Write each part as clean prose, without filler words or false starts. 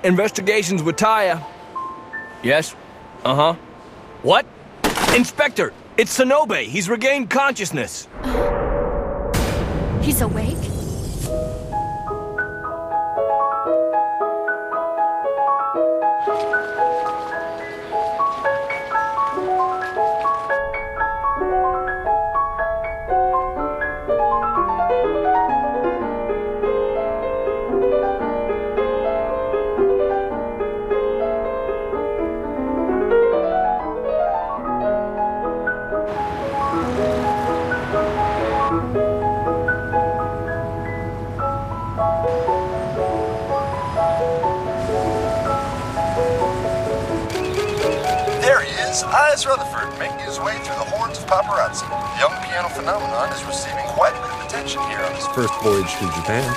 Investigations with Taya. Yes? Uh-huh. What? Inspector! It's Sonobe! He's regained consciousness! He's awake? Rutherford making his way through the hordes of paparazzi. The young piano phenomenon is receiving quite a bit of attention here on his first voyage to Japan.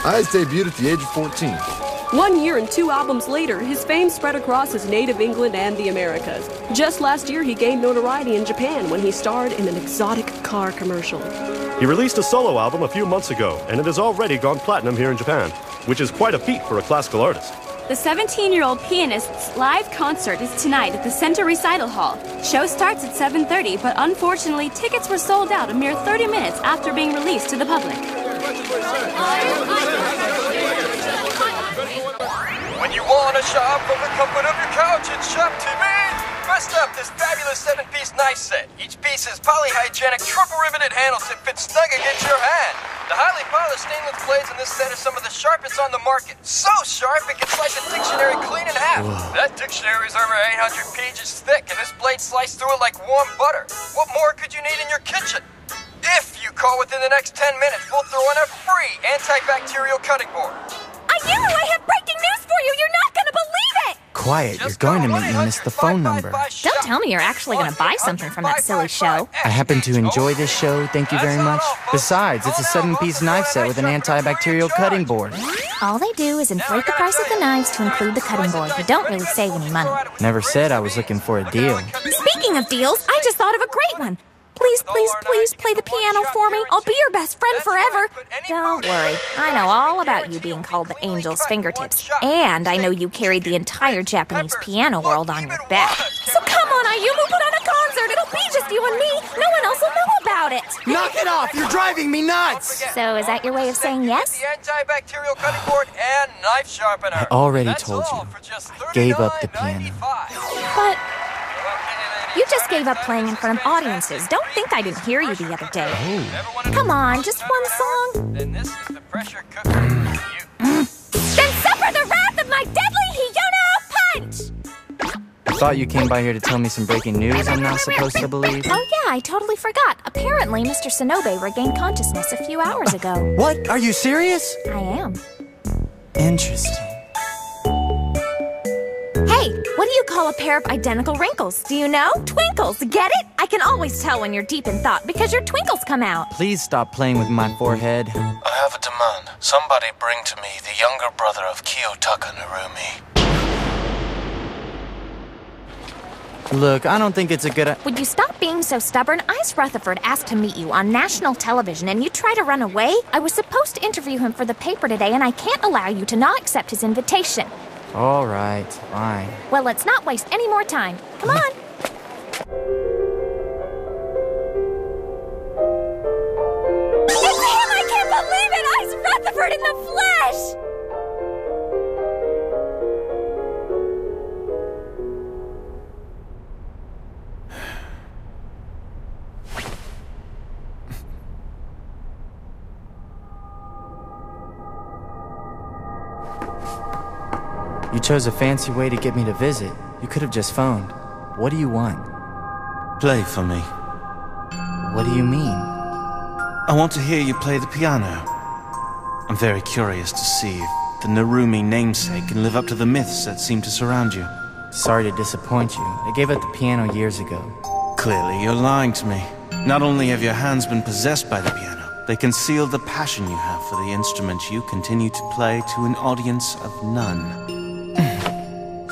I's debuted at the age of 14. 1 year and 2 albums later, his fame spread across his native England and the Americas. Just last year, he gained notoriety in Japan when he starred in an exotic car commercial. He released a solo album a few months ago, and it has already gone platinum here in Japan, which is quite a feat for a classical artist. The 17-year-old pianist's live concert is tonight at the Center Recital Hall. Show starts at 7:30, but unfortunately, tickets were sold out a mere 30 minutes after being released to the public. When you want to shop from the comfort of your couch at Shop TV, first up, this fabulous 7-piece knife set. Each piece has polyhygienic, triple-riveted handles that fit snug against your hand. The highly polished stainless blades in this set are some of the sharpest on the market. So sharp, it can slice a dictionary clean in half. Whoa. That dictionary is over 800 pages thick, and this blade sliced through it like warm butter. What more could you need in your kitchen? If you call within the next 10 minutes, we'll throw in a free antibacterial cutting board. I have breaking news for you! You're not gonna believe it! Quiet, you're going to make me miss the phone number. Don't tell me you're actually going to buy something from that silly show. I happen to enjoy this show, thank you very much. Besides, it's a 7-piece knife set with an antibacterial cutting board. All they do is inflate the price of the knives to include the cutting board, but don't really save any money. Never said I was looking for a deal. Speaking of deals, I just thought of a great one. Please, please, please play the piano for me. I'll be your best friend forever. Don't worry. I know all about you being called the Angel's Fingertips. And I know you carried the entire Japanese piano world on your back. So come on, Ayumu, put on a concert. It'll be just you and me. No one else will know about it. Knock it off! You're driving me nuts! So is that your way of saying yes? The antibacterial cutting board and knife sharpener. I already told you. I gave up the piano. But you just gave up playing in front of audiences. Don't think I didn't hear you the other day. Oh. Come on, just one song. Then this is the pressure cooker for you. Then suffer the wrath of my deadly Hiyona punch! I thought you came by here to tell me some breaking news I'm not supposed to believe. Oh yeah, I totally forgot. Apparently, Mr. Sonobe regained consciousness a few hours ago. What? Are you serious? I am. Interesting. Hey, what do you call a pair of identical wrinkles? Do you know? Twinkles, get it? I can always tell when you're deep in thought because your twinkles come out. Please stop playing with my forehead. I have a demand. Somebody bring to me the younger brother of Kiyotaka Narumi. Look, I don't think it's a good Would you stop being so stubborn? Ice Rutherford asked to meet you on national television and you try to run away? I was supposed to interview him for the paper today and I can't allow you to not accept his invitation. All right, fine. Well, let's not waste any more time. Come on. It's him! I can't believe it! Ice Rutherford in the flesh! You chose a fancy way to get me to visit. You could have just phoned. What do you want? Play for me. What do you mean? I want to hear you play the piano. I'm very curious to see if the Narumi namesake can live up to the myths that seem to surround you. Sorry to disappoint you. I gave up the piano years ago. Clearly, you're lying to me. Not only have your hands been possessed by the piano, they conceal the passion you have for the instrument you continue to play to an audience of none.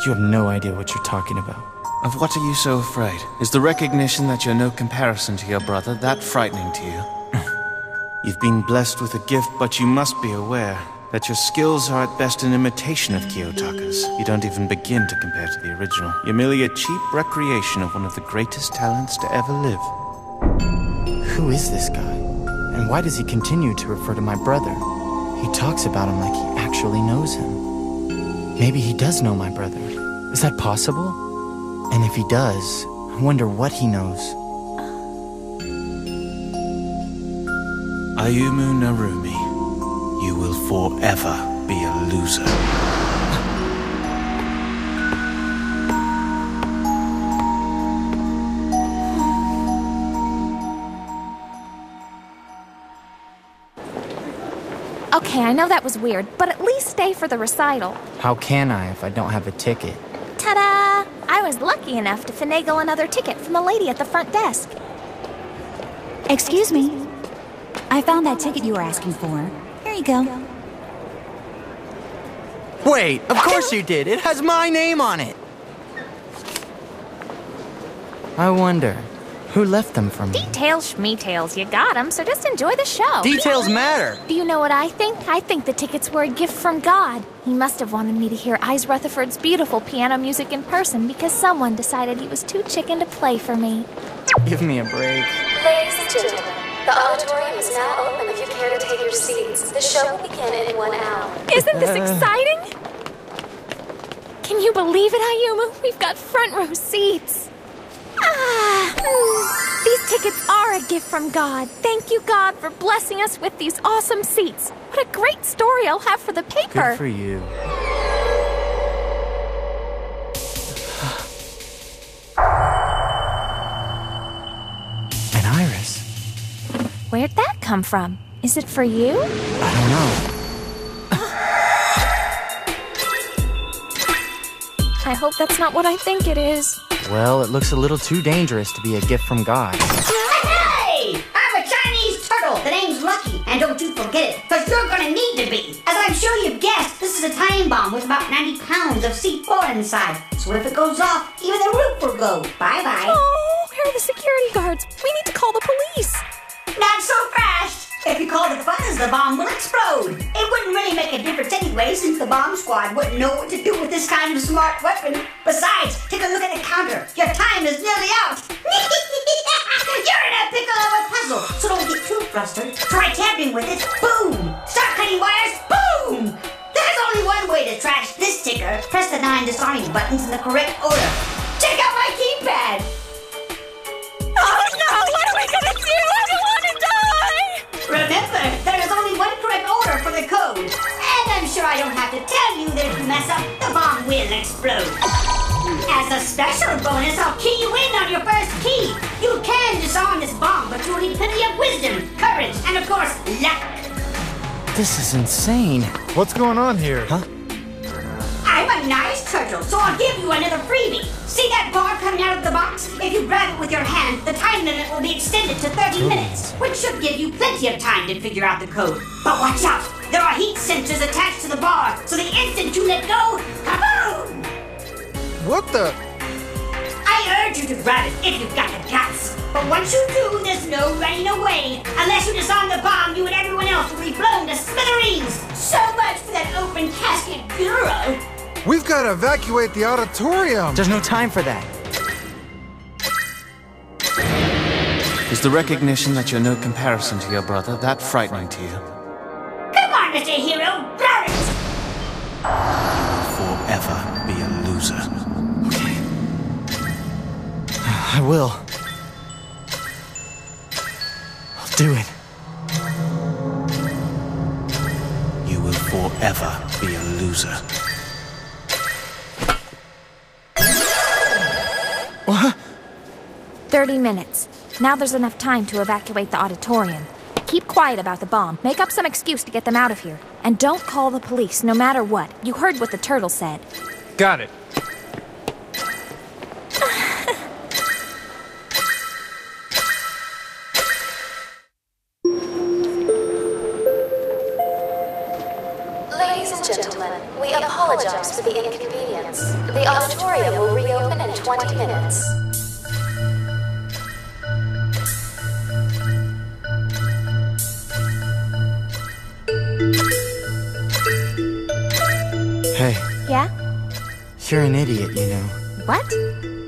You have no idea what you're talking about. Of what are you so afraid? Is the recognition that you're no comparison to your brother that frightening to you? You've been blessed with a gift, but you must be aware that your skills are at best an imitation of Kiyotaka's. You don't even begin to compare to the original. You're merely a cheap recreation of one of the greatest talents to ever live. Who is this guy? And why does he continue to refer to my brother? He talks about him like he actually knows him. Maybe he does know my brother. Is that possible? And if he does, I wonder what he knows. Ayumu Narumi, you will forever be a loser. Okay, I know that was weird, but at least stay for the recital. How can I if I don't have a ticket? Ta-da! I was lucky enough to finagle another ticket from the lady at the front desk. Excuse me. I found that ticket you were asking for. Here you go. Wait, of course you did. It has my name on it. I wonder, who left them for me? Details, schmeetails, you got them, so just enjoy the show. Details matter. Do you know what I think? I think the tickets were a gift from God. He must have wanted me to hear Ise Rutherford's beautiful piano music in person because someone decided he was too chicken to play for me. Give me a break. Ladies and gentlemen, the auditorium is now open if you care to take your seats. The show will begin in 1 hour. Isn't this exciting? Can you believe it, Ayumu? We've got front row seats. These tickets are a gift from God. Thank you, God, for blessing us with these awesome seats. What a great story I'll have for the paper. Good for you. An iris. Where'd that come from? Is it for you? I don't know. I hope that's not what I think it is. Well, it looks a little too dangerous to be a gift from God. Hey! I'm a Chinese turtle. The name's Lucky, and don't you forget it, because you're gonna need to be. As I'm sure you've guessed, this is a time bomb with about 90 pounds of C4 inside. So if it goes off, even the roof will go. Bye-bye. Oh, where are the security guards? We need to call the police. Not so fast. If you call the fuzz, the bomb will explode. It wouldn't really make a difference anyway, since the bomb squad wouldn't know what to do with this kind of smart weapon. Besides, take a look at the counter. Your time is nearly out. You're in a pickle of a puzzle, so don't get too flustered. Try tampering with it. Boom! Start cutting wires. Boom! There's only one way to trash this ticker. Press the 9 disarming buttons in the correct order. Check out my keypad. Oh no! What are we gonna do? I don't want to die! Remember, there is only one correct order for the code. And I'm sure I don't have to tell you that if you mess up, the bomb will explode. As a special bonus, I'll key you in on your first key. You can disarm this bomb, but you'll need plenty of wisdom, courage, and of course, luck. This is insane. What's going on here? Huh? I'm a nice turtle, so I'll give you another freebie. See that bar coming out of the box? If you grab it with your hand, the time limit will be extended to 30 minutes, which should give you plenty of time to figure out the code. But watch out! There are heat sensors attached to the bar, so the instant you let go, kaboom! What the? I urge you to grab it if you've got the guts. But once you do, there's no running away. Unless you disarm the bomb, you and everyone else will be blown to smithereens. So much for that open casket bureau. We've got to evacuate the auditorium. There's no time for that. Is the recognition that you're no comparison to your brother that frightening to you? Come on, Mr. Hero, grab it! Forever be a loser. Okay. I will. I'll do it. You will forever be a loser. What? 30 minutes. Now there's enough time to evacuate the auditorium. Keep quiet about the bomb. Make up some excuse to get them out of here. And don't call the police, no matter what. You heard what the turtle said. Got it. Ladies and gentlemen, we apologize for the inconvenience. The auditorium will reopen in 20 minutes. Yeah? You're an idiot, you know. What?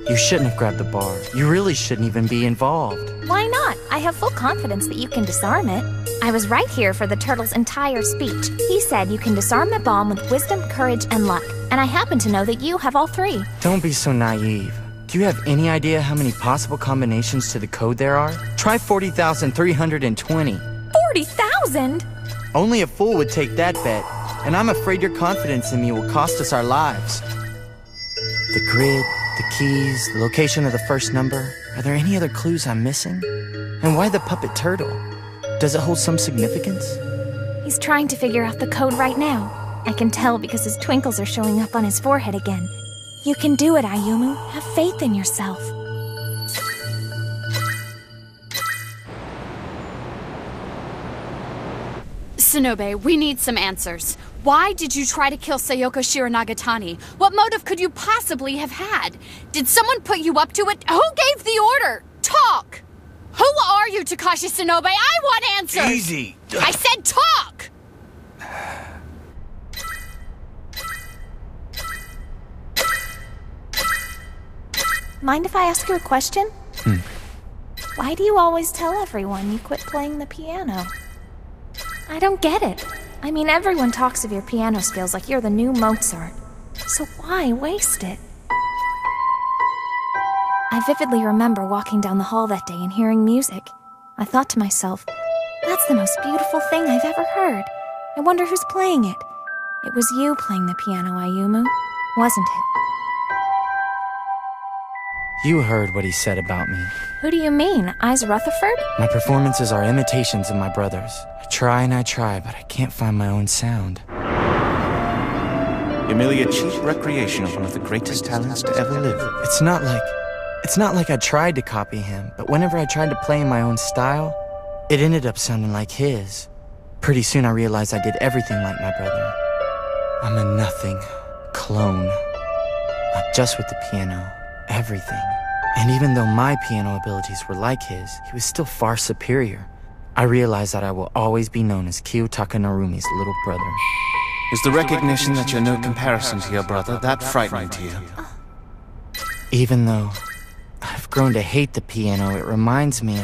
You shouldn't have grabbed the bar. You really shouldn't even be involved. Why not? I have full confidence that you can disarm it. I was right here for the turtle's entire speech. He said you can disarm the bomb with wisdom, courage, and luck. And I happen to know that you have all three. Don't be so naive. Do you have any idea how many possible combinations to the code there are? Try 40,320. 40,000? Only a fool would take that bet, and I'm afraid your confidence in me will cost us our lives. The grid, the keys, the location of the first number. Are there any other clues I'm missing? And why the puppet turtle? Does it hold some significance? He's trying to figure out the code right now. I can tell because his twinkles are showing up on his forehead again. You can do it, Ayumu. Have faith in yourself. Sonobe, we need some answers. Why did you try to kill Sayoko Shiranagatani? What motive could you possibly have had? Did someone put you up to it? Who gave the order? Talk! Who are you, Takashi Sonobe? I want answers! Easy! I said talk! Mind if I ask you a question? Why do you always tell everyone you quit playing the piano? I don't get it. I mean, everyone talks of your piano skills like you're the new Mozart. So why waste it? I vividly remember walking down the hall that day and hearing music. I thought to myself, that's the most beautiful thing I've ever heard. I wonder who's playing it. It was you playing the piano, Ayumu, wasn't it? You heard what he said about me. Who do you mean, Eyes Rutherford? My performances are imitations of my brother's. I try and I try, but I can't find my own sound. You're merely a cheap recreation of one of the greatest talents to ever live. It's not like I tried to copy him, but whenever I tried to play in my own style, it ended up sounding like his. Pretty soon I realized I did everything like my brother. I'm a nothing clone. Not just with the piano, everything. And even though my piano abilities were like his, he was still far superior. I realized that I will always be known as Kiyotaka Narumi's little brother. Is the recognition that you're no comparison to your brother that frightening to you? Even though I've grown to hate the piano, it reminds me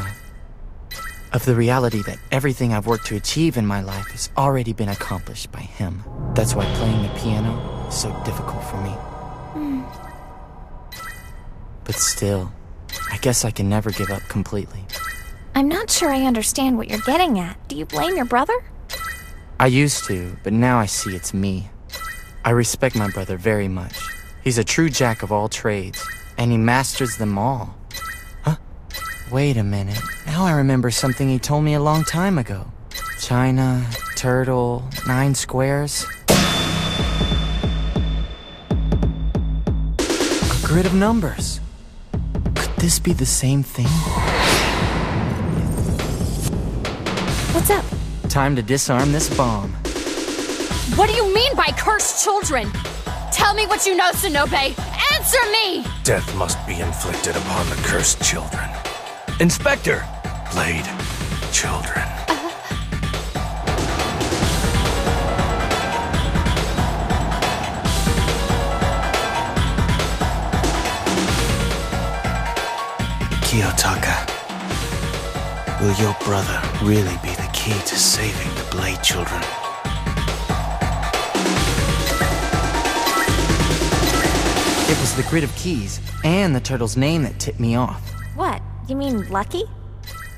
of the reality that everything I've worked to achieve in my life has already been accomplished by him. That's why playing the piano is so difficult for me. But still, I guess I can never give up completely. I'm not sure I understand what you're getting at. Do you blame your brother? I used to, but now I see it's me. I respect my brother very much. He's a true jack of all trades, and he masters them all. Huh? Wait a minute. Now I remember something he told me a long time ago. China, turtle, 9 squares. A grid of numbers. Could this be the same thing? What's up? Time to disarm this bomb. What do you mean by cursed children? Tell me what you know, Sonobe! Answer me! Death must be inflicted upon the cursed children. Inspector! Blade. Children. Kiyotaka, will your brother really be the key to saving the Blade Children? It was the grid of keys and the turtle's name that tipped me off. What? You mean Lucky?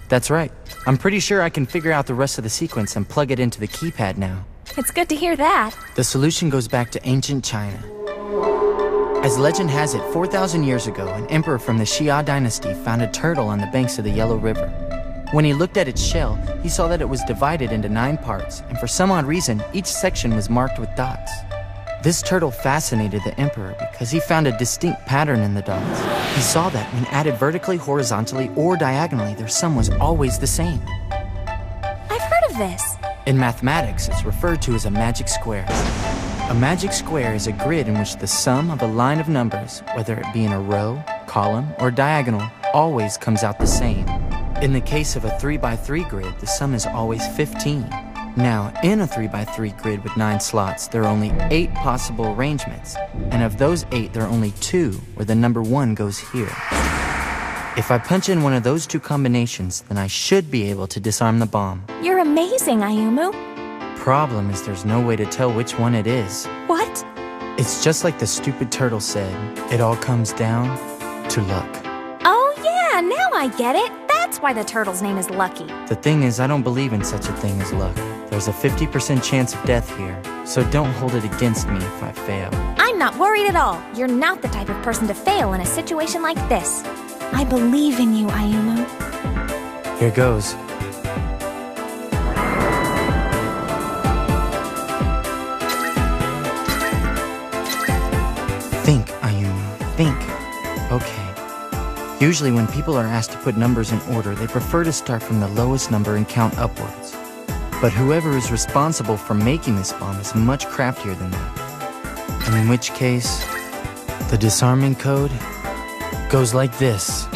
That's right. I'm pretty sure I can figure out the rest of the sequence and plug it into the keypad now. It's good to hear that. The solution goes back to ancient China. As legend has it, 4,000 years ago, an emperor from the Xia dynasty found a turtle on the banks of the Yellow River. When he looked at its shell, he saw that it was divided into 9 parts, and for some odd reason, each section was marked with dots. This turtle fascinated the emperor because he found a distinct pattern in the dots. He saw that when added vertically, horizontally, or diagonally, their sum was always the same. I've heard of this. In mathematics, it's referred to as a magic square. A magic square is a grid in which the sum of a line of numbers, whether it be in a row, column, or diagonal, always comes out the same. In the case of a 3x3 grid, the sum is always 15. Now, in a 3x3 grid with 9 slots, there are only 8 possible arrangements. And of those 8, there are only 2 where the number 1 goes here. If I punch in one of those 2 combinations, then I should be able to disarm the bomb. You're amazing, Ayumu. Problem is there's no way to tell which one it is. What? It's just like the stupid turtle said. It all comes down to luck. Oh yeah, now I get it. That's why the turtle's name is Lucky. The thing is, I don't believe in such a thing as luck. There's a 50% chance of death here, so don't hold it against me if I fail. I'm not worried at all. You're not the type of person to fail in a situation like this. I believe in you, Ayumu. Here goes. Think, Ayumu, think. Okay. Usually when people are asked to put numbers in order, they prefer to start from the lowest number and count upwards. But whoever is responsible for making this bomb is much craftier than that. And in which case, the disarming code goes like this.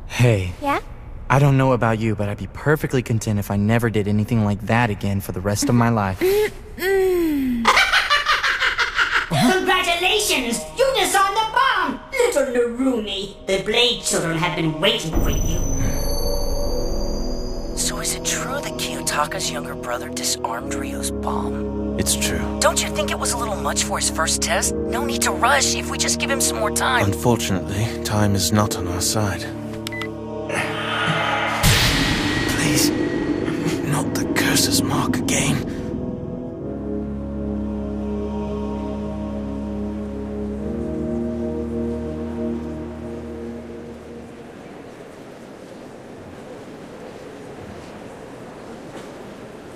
Hey. Yeah? I don't know about you, but I'd be perfectly content if I never did anything like that again for the rest of my life. Congratulations! You disarmed the bomb! Little Narumi, the Blade Children have been waiting for you. So is it true that Kiyotaka's younger brother disarmed Ryo's bomb? It's true. Don't you think it was a little much for his first test? No need to rush if we just give him some more time. Unfortunately, time is not on our side. Please, not the curse's mark again.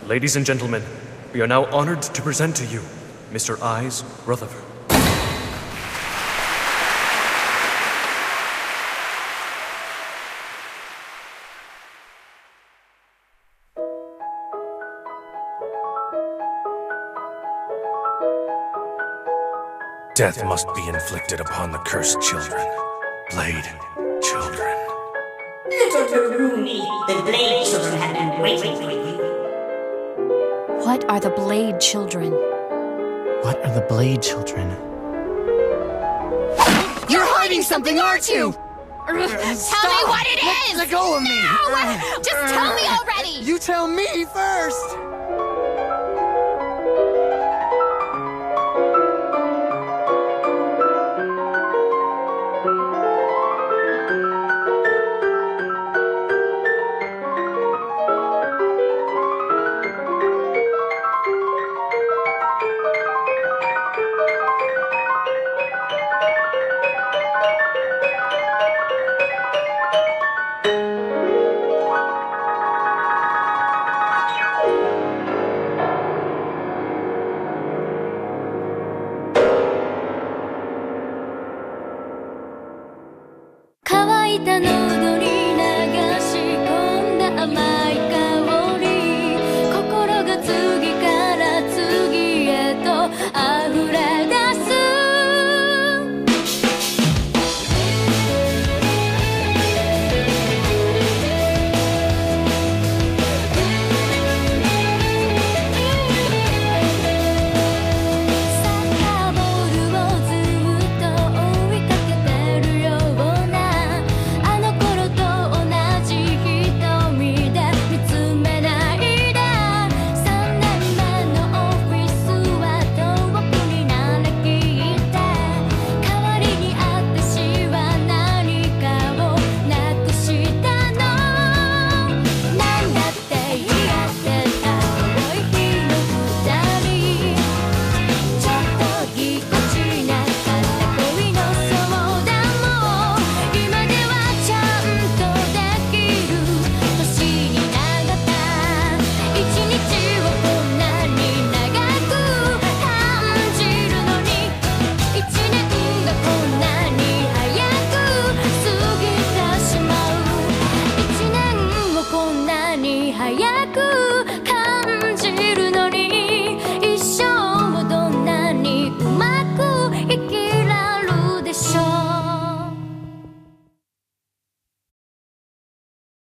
Ladies and gentlemen, we are now honored to present to you Mr. Eyes Rutherford. Death must be inflicted upon the cursed children. Blade children. Little Narumi, the Blade Children have been waiting for you. What are the Blade Children? What are the Blade Children? You're hiding something, aren't you? Tell me what it is! Let go of me! No! Just tell me already! You tell me first!